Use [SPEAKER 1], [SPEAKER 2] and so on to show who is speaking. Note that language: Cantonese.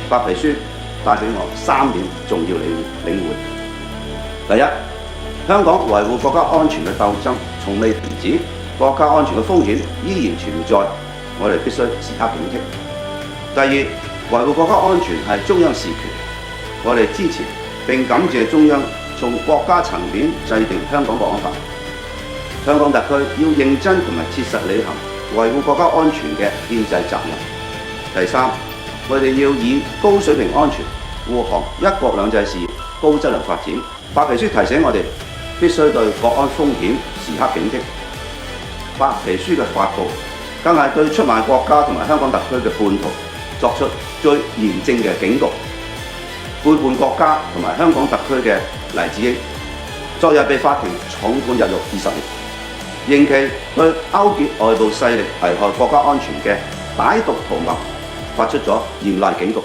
[SPEAKER 1] 白皮書帶俾我3點重要領會。第一，香港維護國家安全嘅鬥爭從未停止，國家安全嘅風險依然存在，我哋必須時刻警惕。第二，維護國家安全係中央事權，我哋支持並感謝中央從國家層面制定香港國安法。香港特區要認真同埋切實履行維護國家安全嘅憲制責任。第三，我哋要以高水平安全護航一國兩制事業高質量發展。白皮書提醒我哋必須對國安風險時刻警惕。白皮書嘅發布更係對出賣國家同埋香港特區嘅叛徒作出最嚴正嘅警告。背叛國家同埋香港特區嘅黎智英，昨日被法庭重判入獄20年，刑期對勾結外部勢力危害國家安全嘅歹毒圖謀發出咗嚴厲警告。